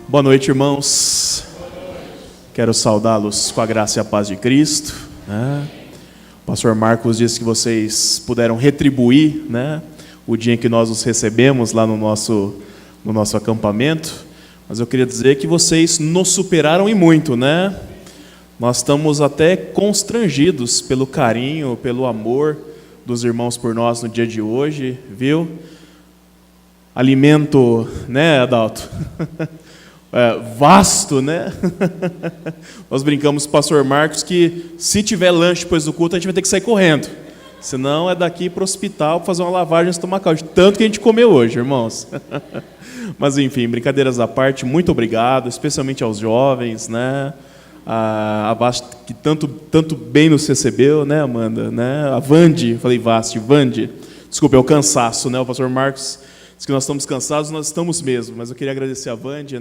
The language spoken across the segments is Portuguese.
Boa noite, irmãos. Quero saudá-los com a graça e a paz de Cristo. O pastor Marcos disse que vocês puderam retribuir, o dia em que nós os recebemos lá no nosso acampamento. Mas eu queria dizer que vocês nos superaram e muito, Nós estamos até constrangidos pelo carinho, pelo amor dos irmãos por nós no dia de hoje, viu? Alimento, Adalto? Vasto, Nós brincamos com o pastor Marcos que se tiver lanche depois do culto, a gente vai ter que sair correndo. Senão é daqui para o hospital para fazer uma lavagem estomacal, de tanto que a gente comeu hoje, irmãos. Mas enfim, brincadeiras à parte, muito obrigado, especialmente aos jovens, A Vasti, que tanto bem nos recebeu, Amanda, A Vandi, falei Vandi, desculpa, é o cansaço, O pastor Marcos disse que nós estamos cansados, nós estamos mesmo, mas eu queria agradecer a Vandi,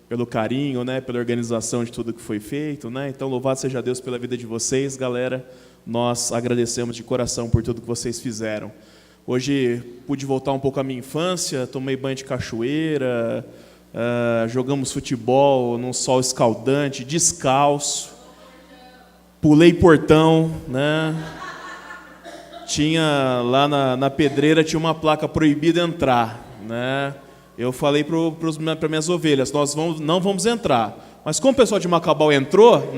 pelo carinho, pela organização de tudo que foi feito, Então, louvado seja Deus pela vida de vocês, galera. Nós agradecemos de coração por tudo que vocês fizeram. Hoje pude voltar um pouco à minha infância, tomei banho de cachoeira, jogamos futebol num sol escaldante, descalço, pulei portão, Tinha lá na pedreira tinha uma placa proibida entrar, Eu falei para minhas ovelhas, nós não vamos entrar. Mas como o pessoal de Macabal entrou,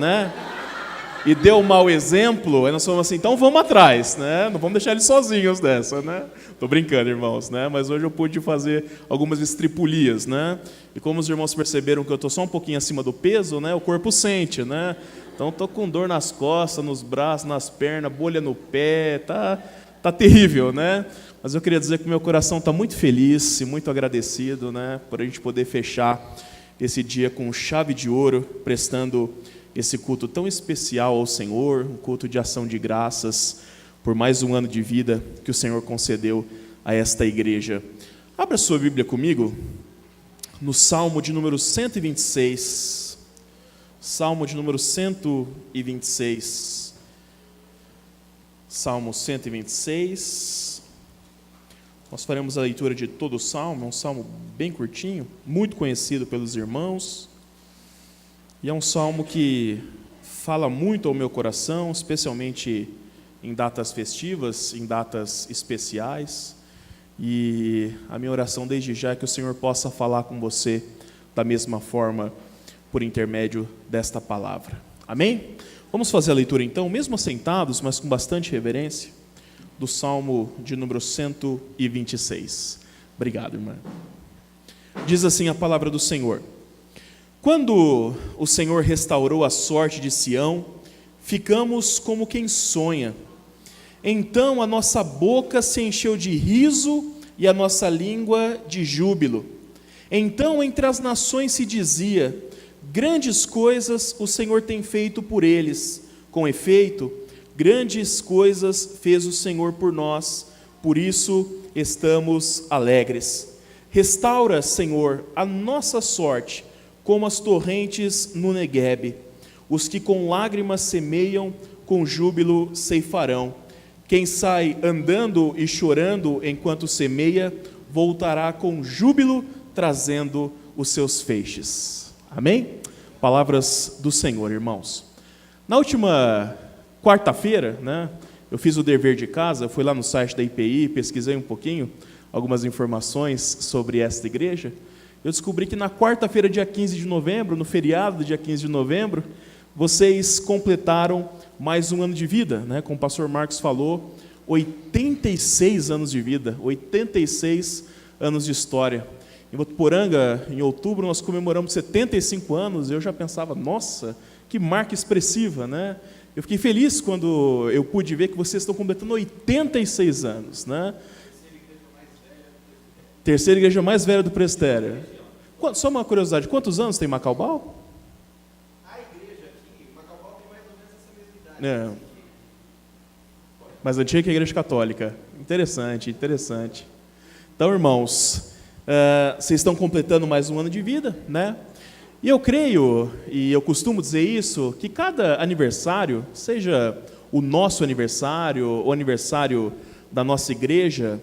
e deu um mau exemplo, aí nós falamos assim, então vamos atrás, Não vamos deixar eles sozinhos dessa, Tô brincando, irmãos, Mas hoje eu pude fazer algumas estripulias, E como os irmãos perceberam que eu estou só um pouquinho acima do peso, o corpo sente, Então estou com dor nas costas, nos braços, nas pernas, bolha no pé, tá terrível, Mas eu queria dizer que meu coração está muito feliz e muito agradecido, por a gente poder fechar esse dia com chave de ouro, prestando esse culto tão especial ao Senhor, um culto de ação de graças por mais um ano de vida que o Senhor concedeu a esta igreja. Abra sua Bíblia comigo no Salmo de número 126. Salmo de número 126. Salmo 126. Nós faremos a leitura de todo o Salmo, é um Salmo bem curtinho, muito conhecido pelos irmãos. E é um salmo que fala muito ao meu coração, especialmente em datas festivas, em datas especiais. E a minha oração desde já é que o Senhor possa falar com você da mesma forma, por intermédio desta palavra. Amém? Vamos fazer a leitura então, mesmo sentados, mas com bastante reverência, do Salmo de número 126. Obrigado, irmã. Diz assim a palavra do Senhor. Quando o Senhor restaurou a sorte de Sião, ficamos como quem sonha. Então a nossa boca se encheu de riso e a nossa língua de júbilo. Então entre as nações se dizia, grandes coisas o Senhor tem feito por eles. Com efeito, grandes coisas fez o Senhor por nós, por isso estamos alegres. Restaura, Senhor, a nossa sorte, como as torrentes no Neguebe. Os que com lágrimas semeiam, com júbilo ceifarão. Quem sai andando e chorando enquanto semeia, voltará com júbilo, trazendo os seus feixes. Amém? Palavras do Senhor, irmãos. Na última quarta-feira, eu fiz o dever de casa, fui lá no site da IPI, pesquisei um pouquinho, algumas informações sobre esta igreja. Eu descobri que na quarta-feira, dia 15 de novembro, no feriado do dia 15 de novembro, vocês completaram mais um ano de vida, como o pastor Marcos falou, 86 anos de vida, 86 anos de história. Em Votuporanga, em outubro, nós comemoramos 75 anos, eu já pensava, nossa, que marca expressiva, Eu fiquei feliz quando eu pude ver que vocês estão completando 86 anos, Terceira igreja mais velha do presbitério. Só uma curiosidade, quantos anos tem Macaubal? A igreja aqui, Macaubal tem mais ou menos essa mesma idade. Mais antiga que a igreja católica. Interessante. Então, irmãos, vocês estão completando mais um ano de vida, E eu creio, e eu costumo dizer isso, que cada aniversário, seja o nosso aniversário, o aniversário da nossa igreja,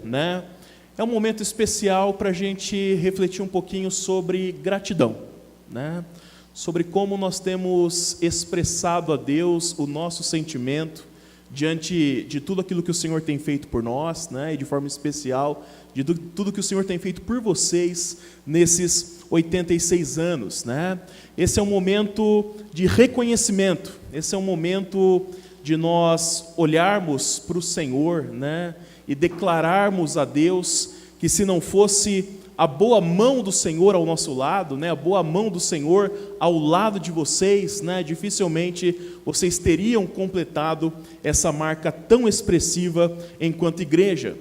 é um momento especial para a gente refletir um pouquinho sobre gratidão. né? Sobre como nós temos expressado a Deus o nosso sentimento diante de tudo aquilo que o Senhor tem feito por nós, né? E de forma especial, de tudo que o Senhor tem feito por vocês nesses 86 anos, né? Esse é um momento de reconhecimento, esse é um momento de nós olharmos para o Senhor, né? E declararmos a Deus que se não fosse a boa mão do Senhor ao nosso lado, né, a boa mão do Senhor ao lado de vocês, né, dificilmente vocês teriam completado essa marca tão expressiva enquanto igreja.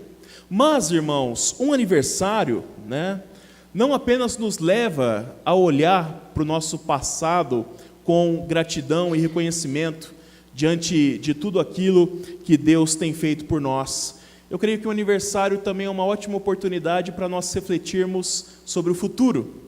Mas, irmãos, um aniversário, né, não apenas nos leva a olhar para o nosso passado com gratidão e reconhecimento diante de tudo aquilo que Deus tem feito por nós. Eu creio que o aniversário também é uma ótima oportunidade para nós refletirmos sobre o futuro,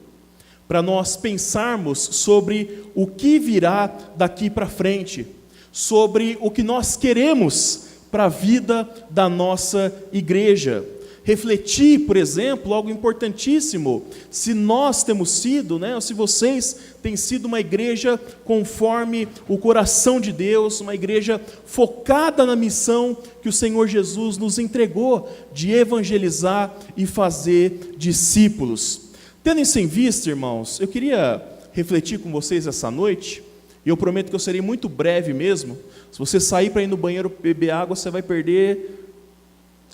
para nós pensarmos sobre o que virá daqui para frente, sobre o que nós queremos para a vida da nossa igreja. Refletir, por exemplo, algo importantíssimo, se nós temos sido, né, ou se vocês têm sido uma igreja conforme o coração de Deus, uma igreja focada na missão que o Senhor Jesus nos entregou, de evangelizar e fazer discípulos. Tendo isso em vista, irmãos, eu queria refletir com vocês essa noite, e eu prometo que eu serei muito breve mesmo. Se você sair para ir no banheiro beber água, você vai perder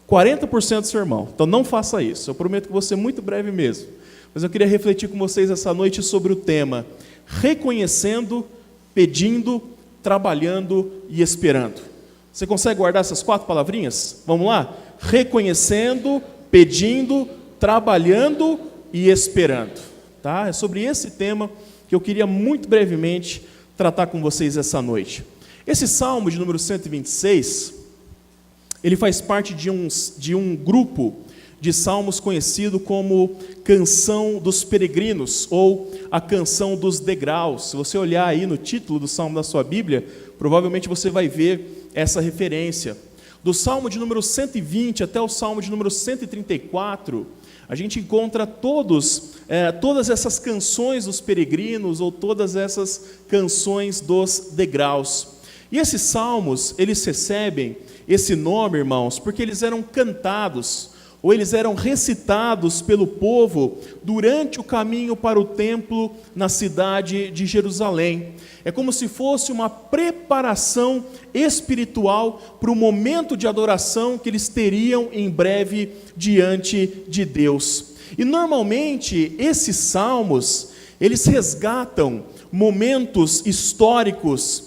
40% do seu irmão, então não faça isso, eu prometo que vou ser muito breve mesmo, mas eu queria refletir com vocês essa noite sobre o tema, reconhecendo, pedindo, trabalhando e esperando. Você consegue guardar essas 4 palavrinhas? Vamos lá? Reconhecendo, pedindo, trabalhando e esperando, tá? É sobre esse tema que eu queria muito brevemente tratar com vocês essa noite. Esse Salmo de número 126, ele faz parte de um grupo de salmos conhecido como Canção dos Peregrinos, ou a Canção dos Degraus. Se você olhar aí no título do salmo da sua Bíblia, provavelmente você vai ver essa referência. Do salmo de número 120 até o salmo de número 134, a gente encontra todas essas canções dos peregrinos, ou todas essas canções dos degraus. E esses salmos, eles recebem esse nome, irmãos, porque eles eram cantados, ou eles eram recitados pelo povo durante o caminho para o templo na cidade de Jerusalém. É como se fosse uma preparação espiritual para o momento de adoração que eles teriam em breve diante de Deus. E normalmente esses salmos, eles resgatam momentos históricos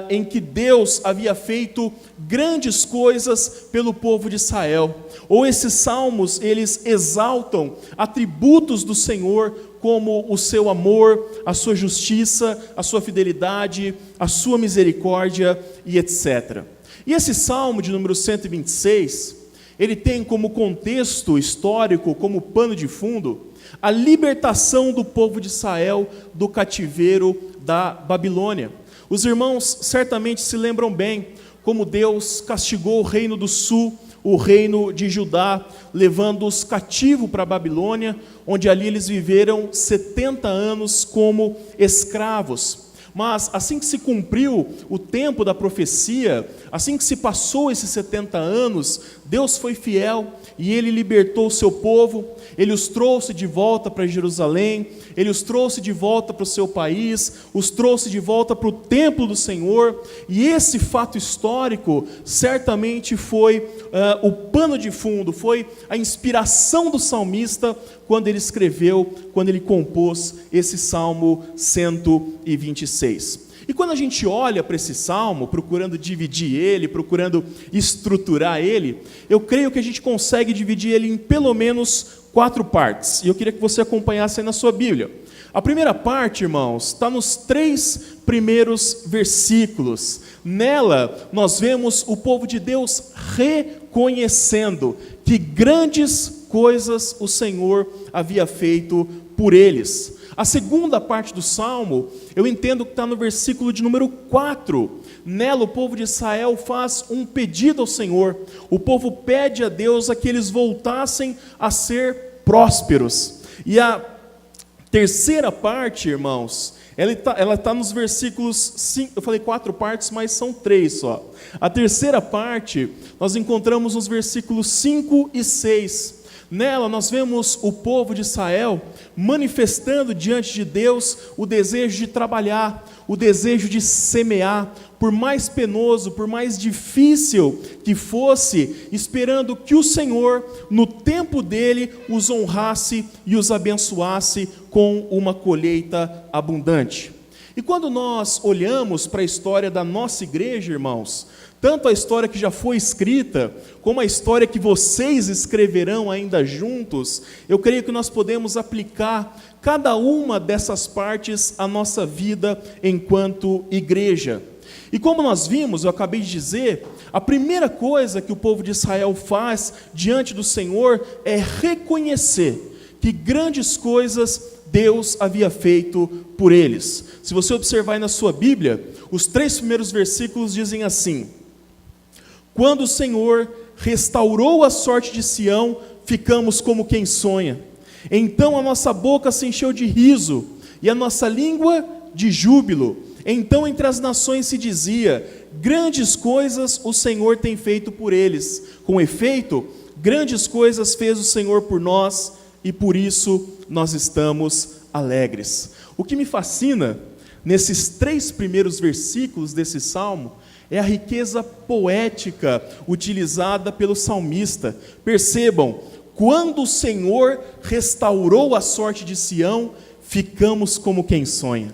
em que Deus havia feito grandes coisas pelo povo de Israel. Ou esses salmos, eles exaltam atributos do Senhor, como o seu amor, a sua justiça, a sua fidelidade, a sua misericórdia e etc. E esse salmo de número 126, ele tem como contexto histórico, como pano de fundo, a libertação do povo de Israel do cativeiro da Babilônia. Os irmãos certamente se lembram bem como Deus castigou o reino do sul, o reino de Judá, levando-os cativo para a Babilônia, onde ali eles viveram 70 anos como escravos. Mas assim que se cumpriu o tempo da profecia, assim que se passou esses 70 anos, Deus foi fiel e Ele libertou o seu povo, Ele os trouxe de volta para Jerusalém, Ele os trouxe de volta para o seu país, os trouxe de volta para o templo do Senhor, e esse fato histórico certamente foi o pano de fundo, foi a inspiração do salmista quando ele escreveu, quando ele compôs esse Salmo 126. E quando a gente olha para esse salmo, procurando dividir ele, procurando estruturar ele, eu creio que a gente consegue dividir ele em pelo menos 4 partes. E eu queria que você acompanhasse aí na sua Bíblia. A primeira parte, irmãos, está nos 3 primeiros versículos. Nela, nós vemos o povo de Deus reconhecendo que grandes coisas o Senhor havia feito por eles. A segunda parte do Salmo, eu entendo que está no versículo de número 4. Nela o povo de Israel faz um pedido ao Senhor. O povo pede a Deus a que eles voltassem a ser prósperos. E a terceira parte, irmãos, ela está nos versículos 5, eu falei 4 partes, mas são 3 só. A terceira parte, nós encontramos nos versículos 5 e 6. Nela nós vemos o povo de Israel manifestando diante de Deus o desejo de trabalhar, o desejo de semear, por mais penoso, por mais difícil que fosse, esperando que o Senhor, no tempo dele, os honrasse e os abençoasse com uma colheita abundante. E quando nós olhamos para a história da nossa igreja, irmãos, tanto a história que já foi escrita, como a história que vocês escreverão ainda juntos, eu creio que nós podemos aplicar cada uma dessas partes à nossa vida enquanto igreja. E como nós vimos, eu acabei de dizer, a primeira coisa que o povo de Israel faz diante do Senhor é reconhecer que grandes coisas Deus havia feito por eles. Se você observar aí na sua Bíblia, os 3 primeiros versículos dizem assim: quando o Senhor restaurou a sorte de Sião, ficamos como quem sonha. Então a nossa boca se encheu de riso e a nossa língua de júbilo. Então entre as nações se dizia: grandes coisas o Senhor tem feito por eles. Com efeito, grandes coisas fez o Senhor por nós e por isso nós estamos alegres. O que me fascina nesses 3 primeiros versículos desse salmo é a riqueza poética utilizada pelo salmista. Percebam, quando o Senhor restaurou a sorte de Sião, ficamos como quem sonha.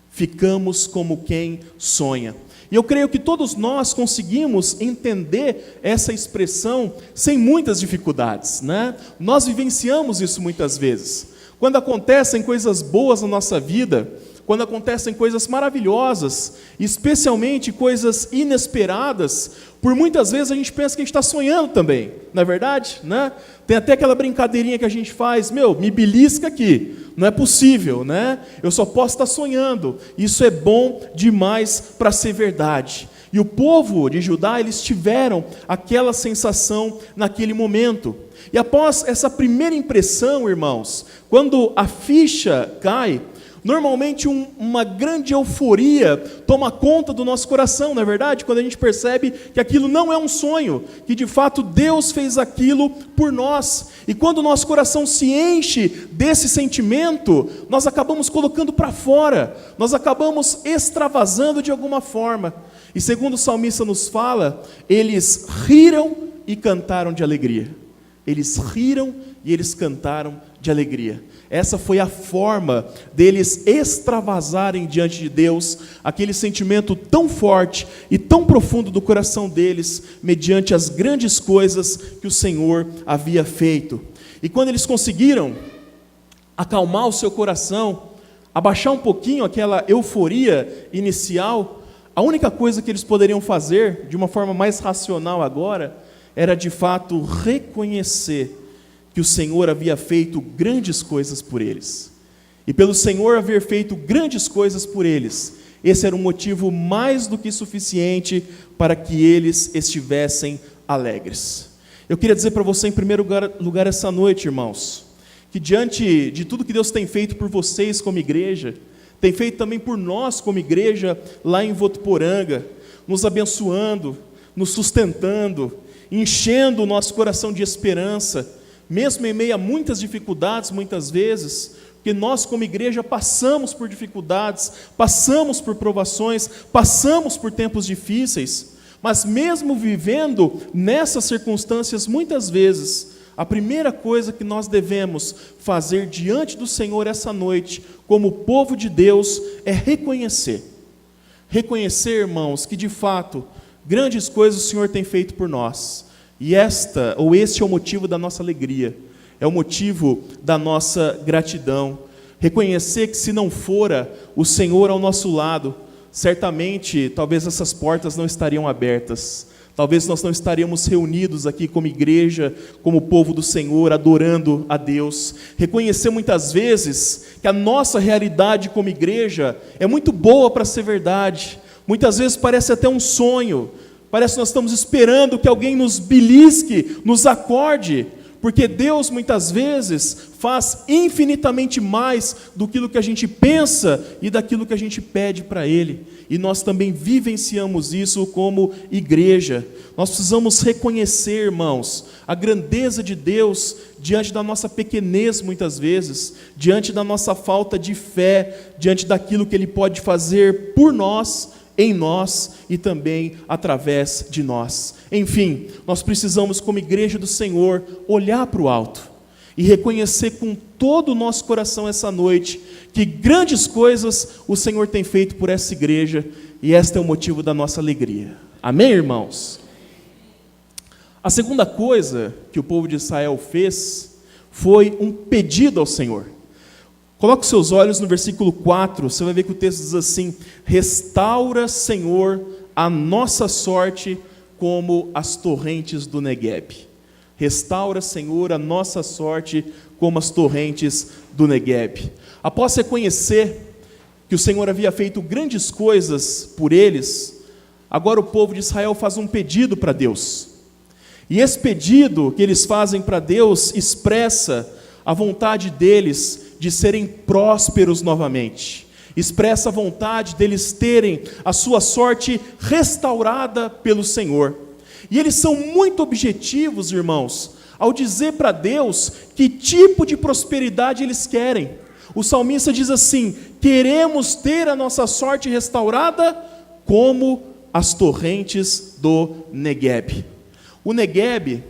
Ficamos como quem sonha. E eu creio que todos nós conseguimos entender essa expressão sem muitas dificuldades, né? Nós vivenciamos isso muitas vezes. Quando acontecem coisas boas na nossa vida, quando acontecem coisas maravilhosas, especialmente coisas inesperadas, por muitas vezes a gente pensa que a gente está sonhando também, não é verdade? Né? Tem até aquela brincadeirinha que a gente faz: me belisca aqui, não é possível, né? Eu só posso estar sonhando. Isso é bom demais para ser verdade. E o povo de Judá, eles tiveram aquela sensação naquele momento. E após essa primeira impressão, irmãos, quando a ficha cai, normalmente uma grande euforia toma conta do nosso coração, não é verdade? Quando a gente percebe que aquilo não é um sonho, que de fato Deus fez aquilo por nós. E quando o nosso coração se enche desse sentimento, nós acabamos colocando para fora, nós acabamos extravasando de alguma forma. E segundo o salmista nos fala, eles riram e cantaram de alegria. Eles riram e eles cantaram de alegria. Essa foi a forma deles extravasarem diante de Deus aquele sentimento tão forte e tão profundo do coração deles, mediante as grandes coisas que o Senhor havia feito. E quando eles conseguiram acalmar o seu coração, abaixar um pouquinho aquela euforia inicial, a única coisa que eles poderiam fazer, de uma forma mais racional agora, era de fato reconhecer que o Senhor havia feito grandes coisas por eles. E pelo Senhor haver feito grandes coisas por eles, esse era um motivo mais do que suficiente para que eles estivessem alegres. Eu queria dizer para você, em primeiro lugar essa noite, irmãos, que diante de tudo que Deus tem feito por vocês como igreja, tem feito também por nós como igreja lá em Votuporanga, nos abençoando, nos sustentando, enchendo o nosso coração de esperança, mesmo em meio a muitas dificuldades, muitas vezes, porque nós como igreja passamos por dificuldades, passamos por provações, passamos por tempos difíceis, mas mesmo vivendo nessas circunstâncias, muitas vezes, a primeira coisa que nós devemos fazer diante do Senhor essa noite, como povo de Deus, é reconhecer, irmãos, que de fato, grandes coisas o Senhor tem feito por nós. E este é o motivo da nossa alegria, é o motivo da nossa gratidão. Reconhecer que se não fora o Senhor ao nosso lado, certamente, talvez essas portas não estariam abertas. Talvez nós não estaríamos reunidos aqui como igreja, como povo do Senhor, adorando a Deus. Reconhecer muitas vezes que a nossa realidade como igreja é muito boa para ser verdade. Muitas vezes parece até um sonho. Parece que nós estamos esperando que alguém nos belisque, nos acorde, porque Deus muitas vezes faz infinitamente mais do que a gente pensa e daquilo que a gente pede para Ele, e nós também vivenciamos isso como igreja. Nós precisamos reconhecer, irmãos, a grandeza de Deus diante da nossa pequenez muitas vezes, diante da nossa falta de fé, diante daquilo que Ele pode fazer por nós, em nós e também através de nós. Enfim, nós precisamos, como igreja do Senhor, olhar para o alto e reconhecer com todo o nosso coração essa noite que grandes coisas o Senhor tem feito por essa igreja, e este é o motivo da nossa alegria. Amém, irmãos? A segunda coisa que o povo de Israel fez foi um pedido ao Senhor. Coloque seus olhos no versículo 4, você vai ver que o texto diz assim: restaura, Senhor, a nossa sorte como as torrentes do Negueb. Restaura, Senhor, a nossa sorte como as torrentes do Negueb. Após reconhecer que o Senhor havia feito grandes coisas por eles, agora o povo de Israel faz um pedido para Deus. E esse pedido que eles fazem para Deus expressa a vontade deles de serem prósperos novamente, expressa a vontade deles terem a sua sorte restaurada pelo Senhor. E eles são muito objetivos, irmãos, ao dizer para Deus que tipo de prosperidade eles querem. O salmista diz assim: queremos ter a nossa sorte restaurada como as torrentes do Negueb. O Negueb,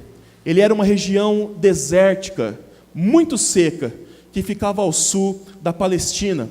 ele era uma região desértica, muito seca, que ficava ao sul da Palestina.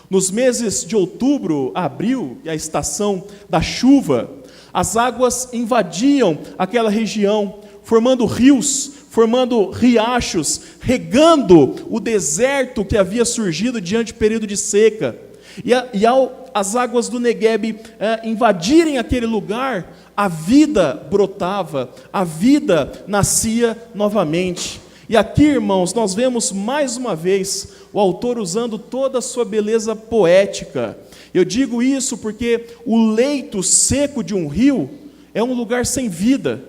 Nos meses de outubro a abril, a estação da chuva, as águas invadiam aquela região, formando rios, formando riachos, regando o deserto que havia surgido diante do período de seca. E ao as águas do Negueb invadirem aquele lugar, a vida brotava, a vida nascia novamente. E aqui, irmãos, nós vemos mais uma vez o autor usando toda a sua beleza poética. Eu digo isso porque o leito seco de um rio é um lugar sem vida.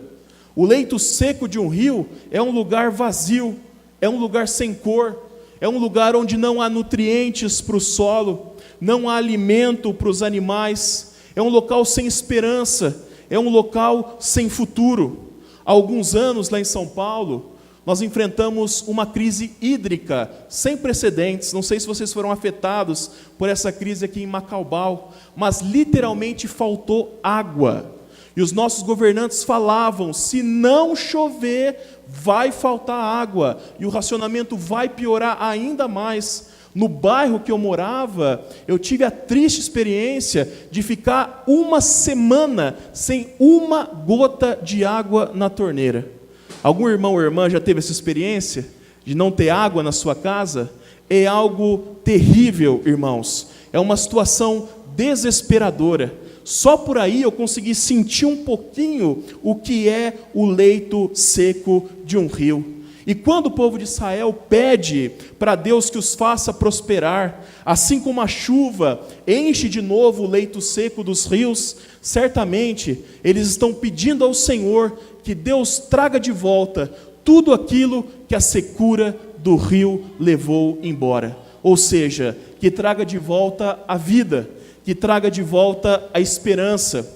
O leito seco de um rio é um lugar vazio, é um lugar sem cor, é um lugar onde não há nutrientes para o solo, não há alimento para os animais, é um local sem esperança, é um local sem futuro. Há alguns anos, lá em São Paulo, nós enfrentamos uma crise hídrica sem precedentes. Não sei se vocês foram afetados por essa crise aqui em Macaubal, mas literalmente faltou água. E os nossos governantes falavam: se não chover, vai faltar água, e o racionamento vai piorar ainda mais. No bairro que eu morava, eu tive a triste experiência de ficar uma semana sem uma gota de água na torneira. Algum irmão ou irmã já teve essa experiência de não ter água na sua casa? É algo terrível, irmãos. É uma situação desesperadora. Só por aí eu consegui sentir um pouquinho o que é o leito seco de um rio. E quando o povo de Israel pede para Deus que os faça prosperar, assim como a chuva enche de novo o leito seco dos rios, certamente eles estão pedindo ao Senhor que Deus traga de volta tudo aquilo que a secura do rio levou embora. Ou seja, que traga de volta a vida, que traga de volta a esperança,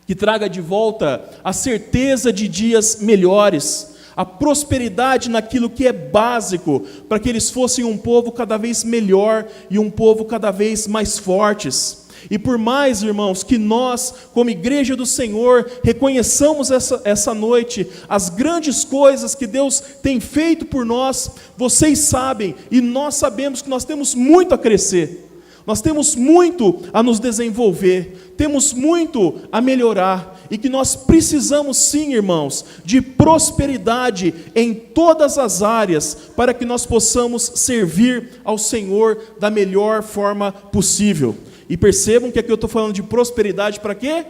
que traga de volta a certeza de dias melhores, a prosperidade naquilo que é básico, para que eles fossem um povo cada vez melhor e um povo cada vez mais fortes. E por mais, irmãos, que nós, como igreja do Senhor, reconheçamos essa noite as grandes coisas que Deus tem feito por nós, vocês sabem, e nós sabemos que nós temos muito a crescer, nós temos muito a nos desenvolver, temos muito a melhorar, e que nós precisamos sim, irmãos, de prosperidade em todas as áreas, para que nós possamos servir ao Senhor da melhor forma possível. E percebam que aqui eu estou falando de prosperidade para quê?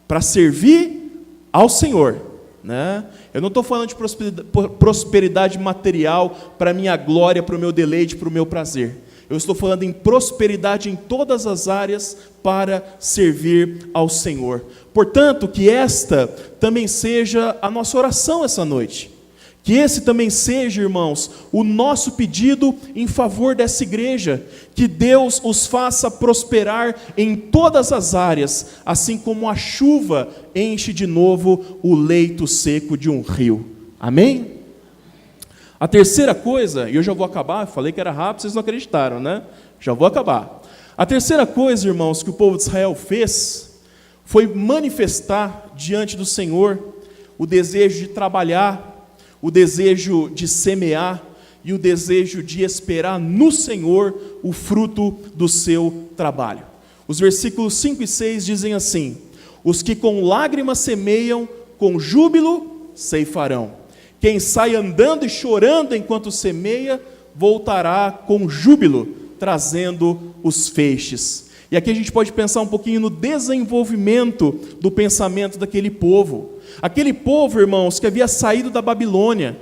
Para servir ao Senhor, né? Eu não estou falando de prosperidade material para minha glória, para o meu deleite, para o meu prazer. Eu estou falando em prosperidade em todas as áreas para servir ao Senhor. Portanto, que esta também seja a nossa oração essa noite. Que esse também seja, irmãos, o nosso pedido em favor dessa igreja, que Deus os faça prosperar em todas as áreas, assim como a chuva enche de novo o leito seco de um rio. Amém? A terceira coisa, e eu já vou acabar, falei que era rápido, vocês não acreditaram, né? Já vou acabar. A terceira coisa, irmãos, que o povo de Israel fez, foi manifestar diante do Senhor o desejo de trabalhar, o desejo de semear e o desejo de esperar no Senhor o fruto do seu trabalho. Os versículos 5 e 6 dizem assim: os que com lágrimas semeiam, com júbilo ceifarão. Quem sai andando e chorando enquanto semeia, voltará com júbilo, trazendo os feixes. E aqui a gente pode pensar um pouquinho no desenvolvimento do pensamento daquele povo. Aquele povo, irmãos, que havia saído da Babilônia,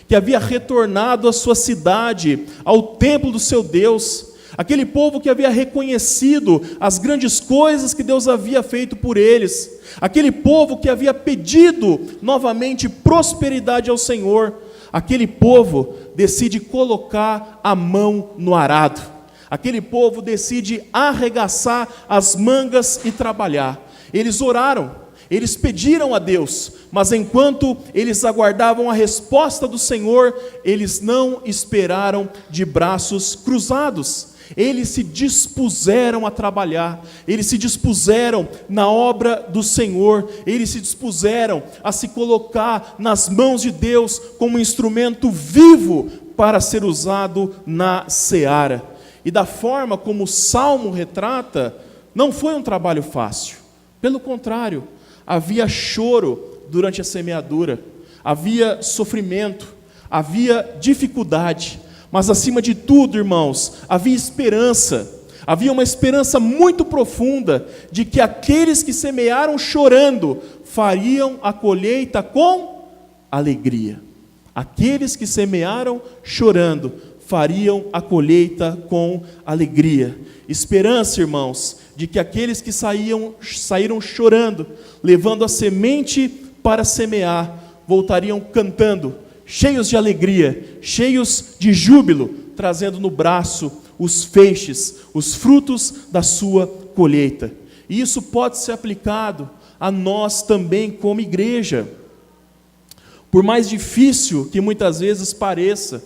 que havia retornado à sua cidade, ao templo do seu Deus, aquele povo que havia reconhecido as grandes coisas que Deus havia feito por eles, aquele povo que havia pedido novamente prosperidade ao Senhor, aquele povo decide colocar a mão no arado. Aquele povo decide arregaçar as mangas e trabalhar. Eles oraram, eles pediram a Deus, mas enquanto eles aguardavam a resposta do Senhor, eles não esperaram de braços cruzados. Eles se dispuseram a trabalhar, eles se dispuseram na obra do Senhor, eles se dispuseram a se colocar nas mãos de Deus como instrumento vivo para ser usado na seara. E da forma como o Salmo retrata, não foi um trabalho fácil. Pelo contrário, havia choro durante a semeadura, havia sofrimento, havia dificuldade, mas acima de tudo, irmãos, havia esperança. Havia uma esperança muito profunda de que aqueles que semearam chorando fariam a colheita com alegria. Aqueles que semearam chorando fariam a colheita com alegria. Esperança, irmãos, de que aqueles que saíram chorando, levando a semente para semear, voltariam cantando, cheios de alegria, cheios de júbilo, trazendo no braço os feixes, os frutos da sua colheita. E isso pode ser aplicado a nós também como igreja. Por mais difícil que muitas vezes pareça,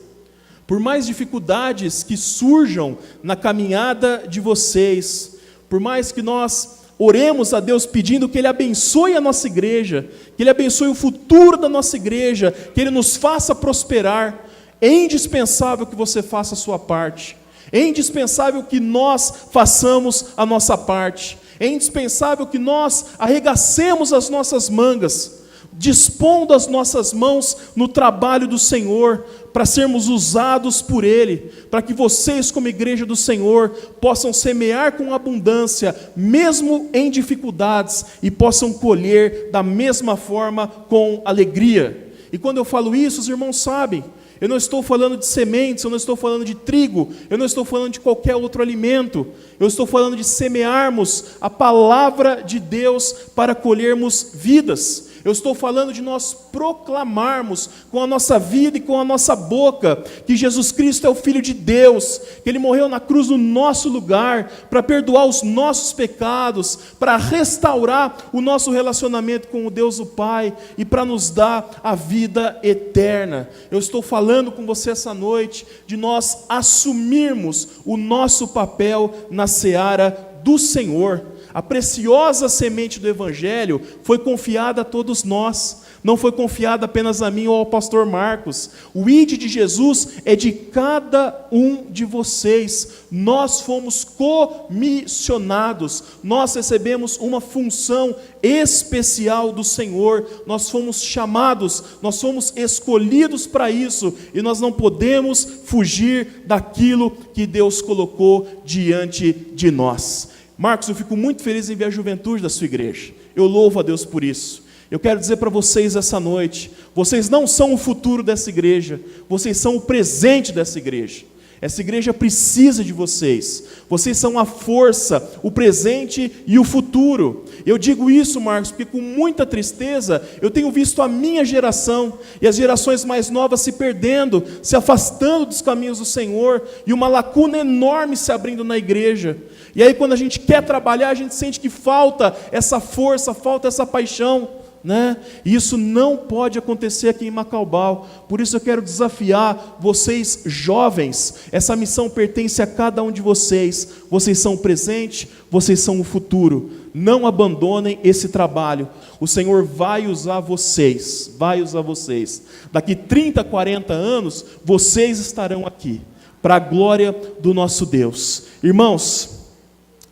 por mais dificuldades que surjam na caminhada de vocês, por mais que nós oremos a Deus pedindo que Ele abençoe a nossa igreja, que Ele abençoe o futuro da nossa igreja, que Ele nos faça prosperar, é indispensável que você faça a sua parte, é indispensável que nós façamos a nossa parte, é indispensável que nós arregacemos as nossas mangas, dispondo as nossas mãos no trabalho do Senhor, para sermos usados por Ele, para que vocês como igreja do Senhor possam semear com abundância, mesmo em dificuldades, e possam colher da mesma forma com alegria. E quando eu falo isso, os irmãos sabem, eu não estou falando de sementes, eu não estou falando de trigo, eu não estou falando de qualquer outro alimento, eu estou falando de semearmos a palavra de Deus para colhermos vidas. Eu estou falando de nós proclamarmos com a nossa vida e com a nossa boca que Jesus Cristo é o Filho de Deus, que Ele morreu na cruz no nosso lugar, para perdoar os nossos pecados, para restaurar o nosso relacionamento com o Deus o Pai e para nos dar a vida eterna. Eu estou falando com você essa noite de nós assumirmos o nosso papel na seara do Senhor. A preciosa semente do Evangelho foi confiada a todos nós, não foi confiada apenas a mim ou ao pastor Marcos. O ID de Jesus é de cada um de vocês. Nós fomos comissionados, nós recebemos uma função especial do Senhor, nós fomos chamados, nós fomos escolhidos para isso, e nós não podemos fugir daquilo que Deus colocou diante de nós. Marcos, eu fico muito feliz em ver a juventude da sua igreja. Eu louvo a Deus por isso. Eu quero dizer para vocês essa noite, vocês não são o futuro dessa igreja, vocês são o presente dessa igreja. Essa igreja precisa de vocês. Vocês são a força, o presente e o futuro. Eu digo isso, Marcos, porque com muita tristeza eu tenho visto a minha geração e as gerações mais novas se perdendo, se afastando dos caminhos do Senhor, e uma lacuna enorme se abrindo na igreja. E aí quando a gente quer trabalhar, a gente sente que falta essa força, falta essa paixão, né? E isso não pode acontecer aqui em Macaubal. Por isso eu quero desafiar vocês jovens. Essa missão pertence a cada um de vocês. Vocês são o presente, vocês são o futuro. Não abandonem esse trabalho. O Senhor vai usar vocês, vai usar vocês. Daqui 30, 40 anos, vocês estarão aqui, para a glória do nosso Deus. Irmãos,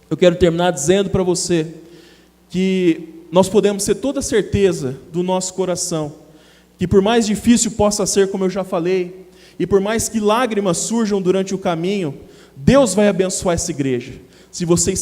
eu quero terminar dizendo para você que nós podemos ter toda a certeza do nosso coração, que por mais difícil possa ser, como eu já falei, e por mais que lágrimas surjam durante o caminho, Deus vai abençoar essa igreja, se vocês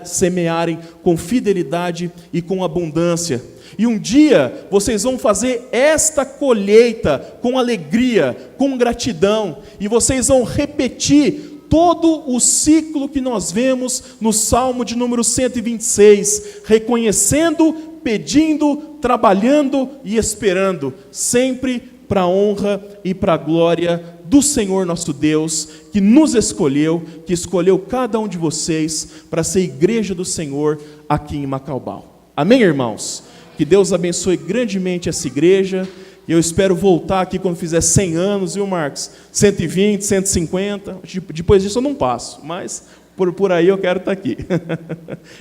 semearem com fidelidade e com abundância. E um dia vocês vão fazer esta colheita com alegria, com gratidão, e vocês vão repetir todo o ciclo que nós vemos no Salmo de número 126, reconhecendo, pedindo, trabalhando e esperando, sempre para a honra e para a glória do Senhor nosso Deus, que nos escolheu, que escolheu cada um de vocês para ser igreja do Senhor aqui em Macaubal. Amém, irmãos? Que Deus abençoe grandemente essa igreja. Eu espero voltar aqui quando fizer 100 anos, viu, Marcos? 120, 150, depois disso eu não passo, mas por aí eu quero estar aqui.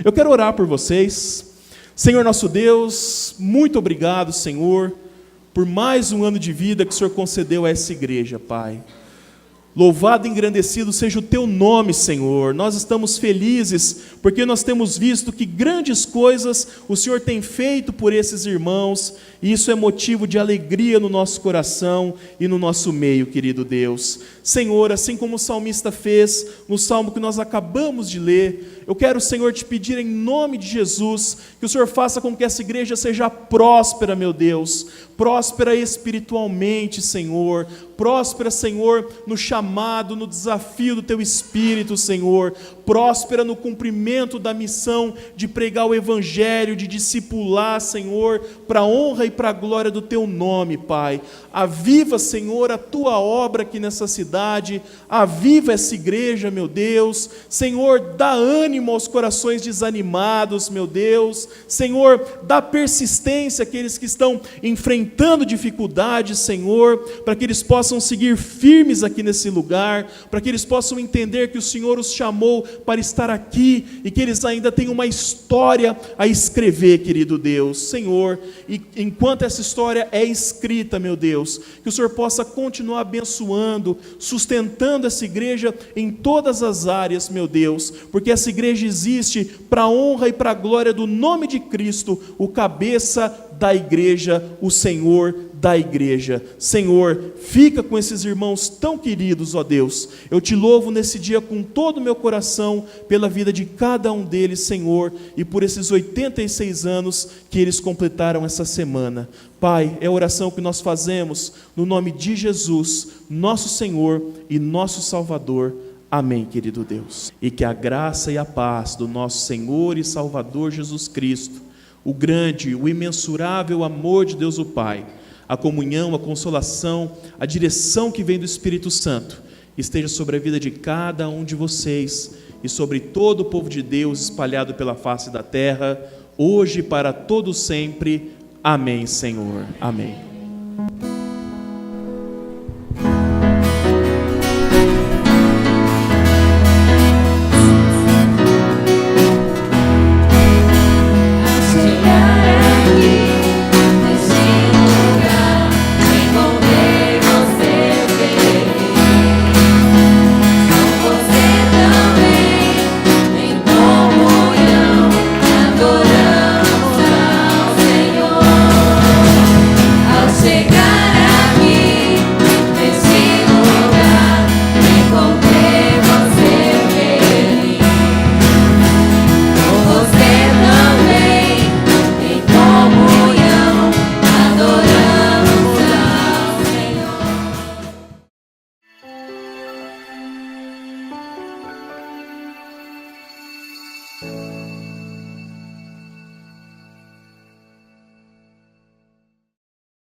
Eu quero orar por vocês. Senhor nosso Deus, muito obrigado, Senhor, por mais um ano de vida que o Senhor concedeu a essa igreja, Pai. Louvado e engrandecido seja o Teu nome, Senhor. Nós estamos felizes porque nós temos visto que grandes coisas o Senhor tem feito por esses irmãos, e isso é motivo de alegria no nosso coração e no nosso meio, querido Deus. Senhor, assim como o salmista fez no salmo que nós acabamos de ler, eu quero, Senhor, te pedir em nome de Jesus, que o Senhor faça com que essa igreja seja próspera, meu Deus, próspera espiritualmente, Senhor, próspera, Senhor, no chamado, no desafio do Teu Espírito, Senhor, próspera no cumprimento da missão de pregar o Evangelho, de discipular, Senhor, para a honra e para a glória do Teu nome, Pai. Aviva, Senhor, a Tua obra aqui nessa cidade, aviva essa igreja, meu Deus, Senhor, dá ânimo aos corações desanimados, meu Deus, Senhor, dá persistência àqueles que estão enfrentando dificuldades, Senhor, para que eles possam seguir firmes aqui nesse lugar, para que eles possam entender que o Senhor os chamou para estar aqui, e que eles ainda têm uma história a escrever, querido Deus, Senhor, e enquanto essa história é escrita, meu Deus, que o Senhor possa continuar abençoando, sustentando essa igreja em todas as áreas, meu Deus, porque essa igreja existe para a honra e para a glória do nome de Cristo, o cabeça da igreja, o Senhor da igreja. Senhor, fica com esses irmãos tão queridos, ó Deus. Eu te louvo nesse dia com todo o meu coração pela vida de cada um deles, Senhor, e por esses 86 anos que eles completaram essa semana. Pai, é a oração que nós fazemos no nome de Jesus, nosso Senhor e nosso Salvador. Amém, querido Deus. E que a graça e a paz do nosso Senhor e Salvador Jesus Cristo, o grande, o imensurável amor de Deus o Pai, a comunhão, a consolação, a direção que vem do Espírito Santo, esteja sobre a vida de cada um de vocês e sobre todo o povo de Deus espalhado pela face da terra, hoje e para todo sempre. Amém, Senhor. Amém.